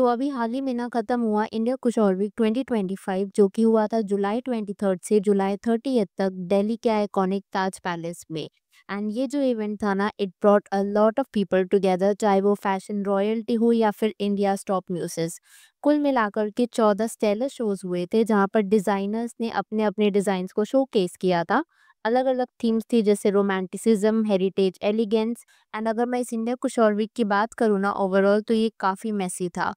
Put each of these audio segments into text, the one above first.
तो अभी हाल ही में ना खत्म हुआ इंडिया कुशॉर वीक 2025 जो कि हुआ था जुलाई 23 से जुलाई 30 तक दिल्ली के आइकॉनिक ताज पैलेस में। एंड ये जो इवेंट था ना, it brought a lot of people together, चाहे वो फैशन रॉयल्टी हो या फिर इंडिया टॉप म्यूजिक। कुल मिलाकर के 14 स्टेलर शोज हुए थे जहां पर डिजाइनर्स ने अपने अपने डिजाइन्स को शोकेस किया था। अलग अलग थीम्स थी जैसे रोमांटिसिज्म, हेरिटेज, एलिगेंस। एंड अगर मैं इस इंडिया कुशॉर वीक की बात करूँ ना, ओवरऑल तो ये काफ़ी मेसी था।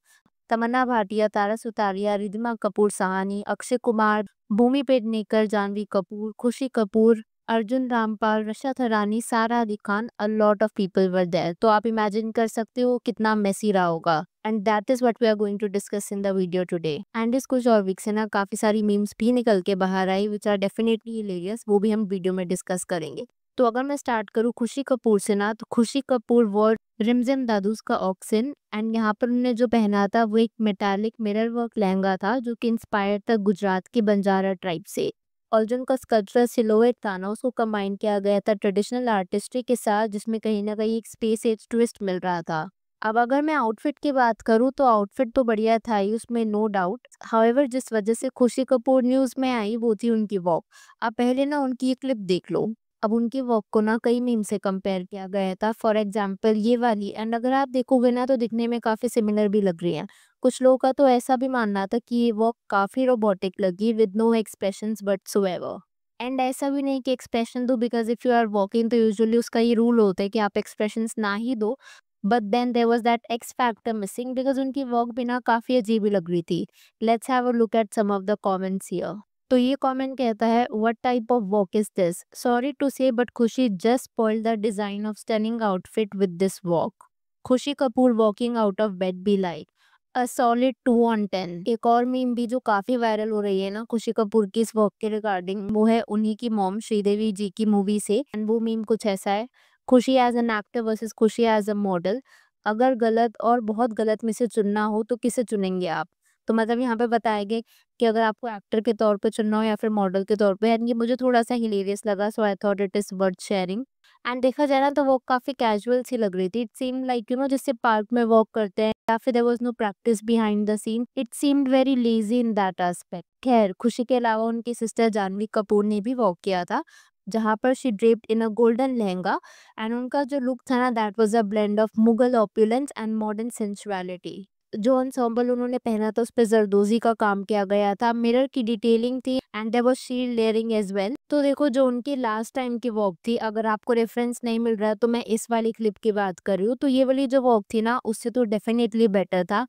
तमन्ना भाटिया, तारा सुतारिया, रिधिमा कपूर साहनी, अक्षय कुमार, भूमि पेडनेकर, जानवी कपूर, खुशी Kapoor, Arjun Rampal, Rasha Thadani, Sara Ali Khan, a lot of people were there. तो आप इमेजिन कर सकते हो कितना मेसी रहा होगा। And that is what we are going to discuss in the video today. And इस कुछ और वीक से ना काफी सारी मीम्स भी निकल के बाहर आई विच आर डेफिनेटली हिलेरियस, वो भी हम वीडियो में डिस्कस करेंगे। तो अगर मैं स्टार्ट करूँ खुशी कपूर से ना, तो खुशी कपूर वॉर रिमझिम दादूस का ऑक्सिन। एंड यहाँ पर उन्होंने जो पहना था वो एक मेटालिक मिरर वर्क लहंगा था जो कि इंस्पायर था गुजरात की बंजारा ट्राइब से। और जो उनका स्कल्पचरल सिलोएट था ना, उसको कंबाइन किया गया था ट्रेडिशनल आर्टिस्ट्री के साथ, जिसमें कहीं ना कहीं एक स्पेस एज ट्विस्ट मिल रहा था। अब अगर मैं आउटफिट की बात करूँ तो आउटफिट तो बढ़िया था ही, उसमें नो डाउट। हाउएवर जिस वजह से खुशी कपूर न्यूज़ में आई वो थी उनकी वॉक। आप पहले ना उनकी ये क्लिप देख लो। अब उनकी वॉक को ना कई मीम से कंपेयर किया गया था, फॉर एग्जाम्पल ये वाली। एंड अगर आप देखोगे ना तो दिखने में काफ़ी सिमिलर भी लग रही है। कुछ लोगों का तो ऐसा भी मानना था कि ये वॉक काफ़ी रोबोटिक लगी with no expressions whatsoever. And ऐसा भी नहीं कि एक्सप्रेशन दो, because if you are walking तो यूजुअली उसका ये रूल होता है कि आप एक्सप्रेशंस ना ही दो। But then there was that X factor missing, because उनकी वॉक भी ना काफ़ी अजीब ही लग रही थी। Let's have a look at some of the comments here. तो ये कमेंट कहता है, what type of walk is this? Sorry to say but Khushi just spoiled the design of stunning outfit with this walk. Khushi Kapoor walking out of bed be like a solid 2/10। एक और meme भी जो काफी viral हो रही है ना खुशी कपूर की इस वॉक के रिगार्डिंग, वो है उन्हीं की मॉम श्रीदेवी जी की मूवी से। एंड वो मीम कुछ ऐसा है, खुशी एज एन एक्टर वर्सेस खुशी एज अ मॉडल। अगर गलत और बहुत गलत में से चुनना हो तो किसे चुनेंगे आप? तो मतलब यहाँ पे बताया गया कि अगर आपको एक्टर के तौर पे चुनना हो या फिर मॉडल के तौर पे। एंड ये मुझे थोड़ा सा हिलेरियस लगा, so I thought it is worth sharing. And देखा जाए ना तो वो काफी कैजुअल सी लग रही थी। इट सीम लाइक जैसे पार्क में वॉक करते हैं या फिर there was no practice behind the scene. It seemed very lazy in that aspect. खैर, खुशी के अलावा उनकी सिस्टर जानवी कपूर ने भी वॉक किया था, जहाँ पर she draped in a golden lehenga. And उनका जो लुक था ना, that was a blend of Mughal opulence and modern sensuality. जो ensemble उन्होंने पहना था उस पे जरदोजी का काम किया गया था, मिरर की डिटेलिंग थी and there was shield layering as well. तो देखो, जो उनकी लास्ट टाइम की वॉक थी, अगर आपको रेफरेंस नहीं मिल रहा है तो मैं इस वाली क्लिप की बात कर रही हूँ, तो ये वाली जो वॉक थी ना उससे तो डेफिनेटली बेटर था।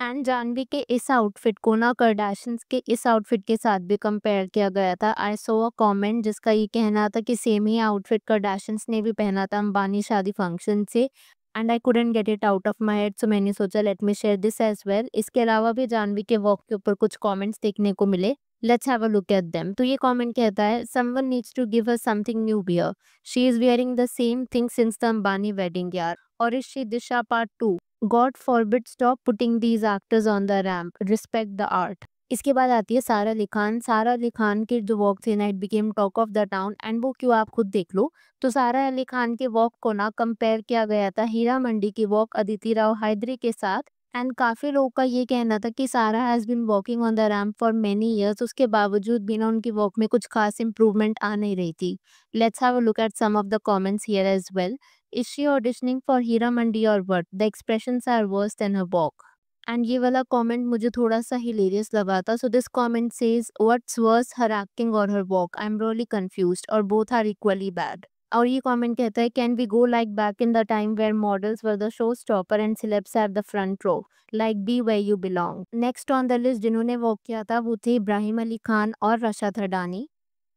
एंड जानवी के इस आउटफिट को ना कर्दाशियंस के इस आउटफिट के साथ भी कंपेयर किया गया था। आई सॉ अ कमेंट जिसका ये कहना था कि सेम ही आउटफिट कर्दाशियंस ने भी पहना था अंबानी शादी फंक्शन से। And I couldn't get it out of my head, so मैंने सोचा let me share this as well. इसके अलावा भी जानवी के वॉक के ऊपर कुछ कमेंट्स देखने को मिले। Let's have a look at them. तो ये कमेंट कहता है, someone needs to give us something new bear. She is wearing the same thing since the Ambani wedding यार। और is she Disha part 2? God forbid, stop putting these actors on the ramp, respect the art. इसके बाद आती है सारा अली खान। सारा अली खान की जो वॉक थी ना, it became talk of the town. And वो क्यों, आप खुद देख लो। तो सारा अली खान के वॉक को ना कंपेयर किया गया था हीरा मंडी की वॉक अदिति राव हैदरी के साथ। एंड काफी लोगों का ये कहना था कि Sara has been walking on the ramp for many years, उसके बावजूद भी ना उनकी वॉक में कुछ खास इंप्रूवमेंट आ नहीं रही थी। Let's have a look at some of the comments here as well. Is she auditioning for Heera Mandi or what? The expressions are worse than her walk. And ये वाला कमेंट मुझे थोड़ा सा हिलेरियस लगा था। So this comment says, what's worse, her acting or her walk? I am really confused, और both are equally bad. और ये कमेंट कहता है, can we go like back in the time where models were the show stopper and celebs at the front row, like be where you belong. Next on the list जिन्होंने वॉक किया था वो थे इब्राहिम अली खान और रशा थडानी।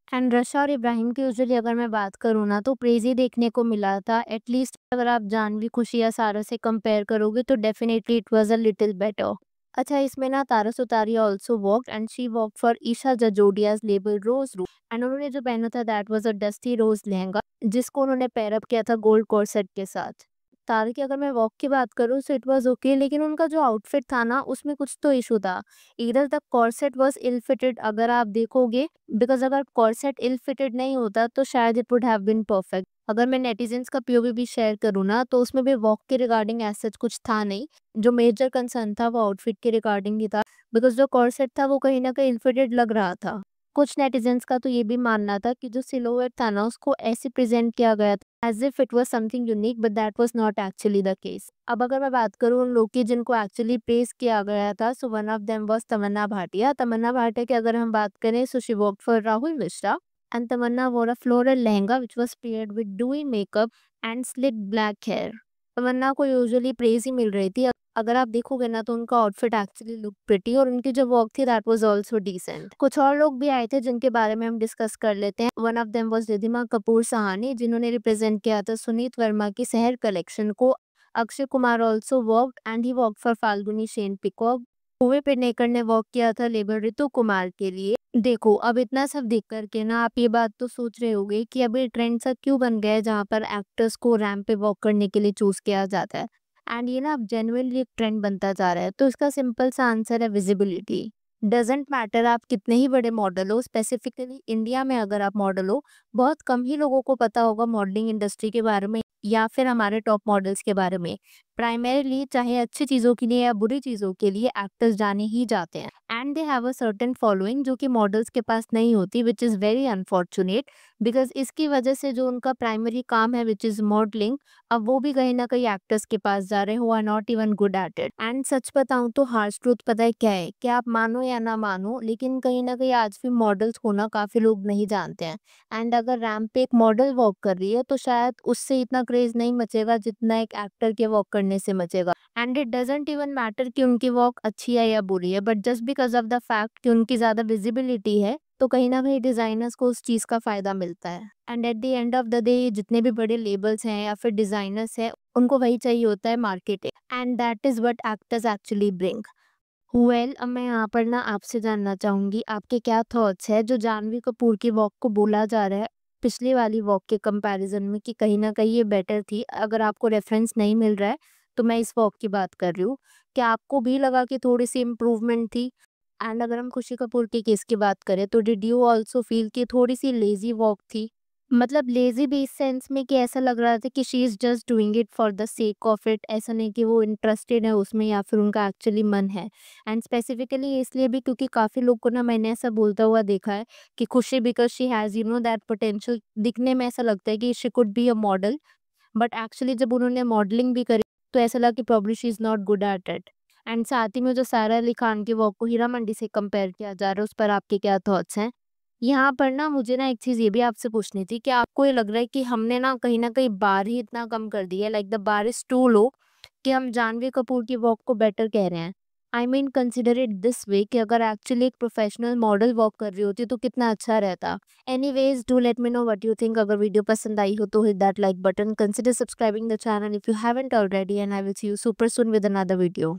एंड रशा और इब्राहिम की यूजुअली अगर मैं बात करूँ ना तो प्रेज ही देखने को मिला था। एटलीस्ट अगर आप जानवी, खुशी या सारा से कंपेयर करोगे तो definitely it was a little better. अच्छा, इसमें ना Tara Sutaria also walk and she walk for Isha Jajodia's label Rose Room. And उन्होंने जो पहना था that was a dusty rose lehenga, जिसको उन्होंने पेयर अप किया था गोल्ड कॉर्सेट के साथ। रफ्तार की अगर मैं वॉक की बात करूँ सो इट वाज़ ओके, लेकिन उनका जो आउटफिट था ना उसमें कुछ तो इश्यू था। Either the corset was ill fitted अगर आप देखोगे, बिकॉज़ अगर कॉर्सेट इल फिटेड नहीं होता तो शायद it would have been perfect. अगर मैं नेटिज़न्स का पीओवी भी शेयर करूँ ना तो उसमें भी वॉक के रिगार्डिंग एज़ सच कुछ था नहीं। जो मेजर कंसर्न था वो आउटफिट के रिगार्डिंग ही था, बिकॉज़ जो कॉर्सेट था वो कहीं न कहीं इल फिटेड लग रहा था। कुछ नेटिज़न्स का तो ये भी मानना था कि जो सिलुएट था ना उसको ऐसे प्रेज़ेंट किया गया था as if it was something unique, but that was not actually the case. अब अगर मैं बात करूँ उन लोग की जिनको एक्चुअली प्रेज़ किया गया था, so one of them was Tamannaah Bhatia. Tamannaah Bhatia की अगर हम बात करें so she worked for Rahul Mishra and Tamannaah wore a floral lehenga which was paired with dewy makeup and slick black hair। तमन्ना को यूजुअली प्रेज़ ही मिल रही थी। अगर आप देखोगे ना तो उनका आउटफिट एक्चुअली लुक प्रिटी और उनकी जो वॉक थी दैट वाज़ आल्सो डिसेंट। कुछ और लोग भी आए थे जिनके बारे में हम डिस्कस कर लेते हैं। One of them was Riddhima Kapoor Sahni जिन्होंने रिप्रेजेंट किया था सुनीत वर्मा की शहर कलेक्शन को। Akshay Kumar also worked and he worked for Falguni Shane Peacock. Bhumi Pednekar ने वर्क किया था लेबर ऋतु कुमार के लिए। देखो, अब इतना सब देख कर के ना आप ये बात तो सोच रहे होंगे कि अब ये ट्रेंड सा क्यों बन गया है जहाँ पर एक्टर्स को रैंप पे वॉक करने के लिए चूज़ किया जाता है। एंड ये ना अब जेन्युइनली एक ट्रेंड बनता जा रहा है। तो इसका सिंपल सा आंसर है विजिबिलिटी। डज़न्ट मैटर आप कितने ही बड़े मॉडल हो, स्पेसिफिकली इंडिया में अगर आप मॉडल हो, बहुत कम ही लोगों को पता होगा मॉडलिंग इंडस्ट्री के बारे में या फिर हमारे टॉप मॉडल्स के बारे में। प्राइमरीली चाहे अच्छी चीज़ों के लिए या बुरी चीज़ों के लिए एक्टर्स जाने ही जाते हैं and they have a certain following जो कि मॉडल्स के पास नहीं होती, which is very unfortunate. Because इसकी वजह से जो उनका प्राइमरी काम है विच इज़ मॉडलिंग, अब वो भी कहीं न कहीं एक्टर्स के पास जा रहे हैं who are not even good at it. And सच बताऊँ तो हार्श ट्रूथ पता है क्या है? कि आप मानो या ना मानो लेकिन कहीं न कहीं आज भी मॉडल्स को ना काफ़ी लोग नहीं जानते हैं। एंड अगर रैंप पे एक मॉडल वॉक कर रही है तो शायद उससे इतना क्रेज़ नहीं मचेगा जितना एक एक्टर के वॉक करने से मचेगा। And it doesn't even matter कि उनकी वॉक अच्छी है या बुरी है, but just because of the fact कि उनकी ज़्यादा विजिबिलिटी है, तो कहीं न कहीं डिज़ाइनर्स को उस चीज़ का फ़ायदा मिलता है। And at the end of the day जितने भी बड़े लेबल्स हैं या फिर डिज़ाइनर्स हैं, उनको वही चाहिए होता है marketing and that is what actors actually bring. Well अब मैं यहाँ पर ना आपसे जानना चाहूँगी आपके क्या थॉट्स है जो जानवी कपूर की वॉक को बोला जा रहा है पिछली वाली वॉक के कंपैरिजन में कि कहीं ना कहीं ये बेटर थी। अगर आपको रेफरेंस नहीं मिल रहा है तो मैं इस वॉक की बात कर रही हूँ। क्या आपको भी लगा कि थोड़ी सी इम्प्रूवमेंट थी? एंड अगर हम खुशी कपूर के केस की बात करें तो डिड यू ऑल्सो फील कि थोड़ी सी लेजी वॉक थी? मतलब लेजी भी इस सेंस में कि ऐसा लग रहा था कि she is just doing it for the sake of it, ऐसा नहीं कि वो इंटरेस्टेड है उसमें या फिर उनका एक्चुअली मन है। एंड स्पेसिफिकली इसलिए भी क्योंकि काफ़ी लोग को ना मैंने ऐसा बोलता हुआ देखा है कि खुशी because she has you know that potential, दिखने में ऐसा लगता है कि she could be a model, but actually जब उन्होंने मॉडलिंग भी करी तो ऐसा लगा कि probably she is not good at it. And साथ ही में जो सारा अली खान की वॉक को हीरा मंडी से कंपेयर किया जा रहा है उस पर आपके क्या थॉट्स हैं? यहाँ पर ना मुझे ना एक चीज़ ये भी आपसे पूछनी थी कि आपको ये लग रहा है कि हमने ना कहीं न कहीं बार ही इतना कम कर दिया है, like the bar is too low, कि हम जानवी कपूर की वॉक को बेटर कह रहे हैं। I mean consider it this way कि अगर एक्चुअली एक प्रोफेशनल मॉडल वॉक कर रही होती तो कितना अच्छा रहता। Anyways do let me know what you think. अगर वीडियो पसंद आई हो तो hit that like button, consider subscribing the channel if you haven't already, and I will see you super soon with another video.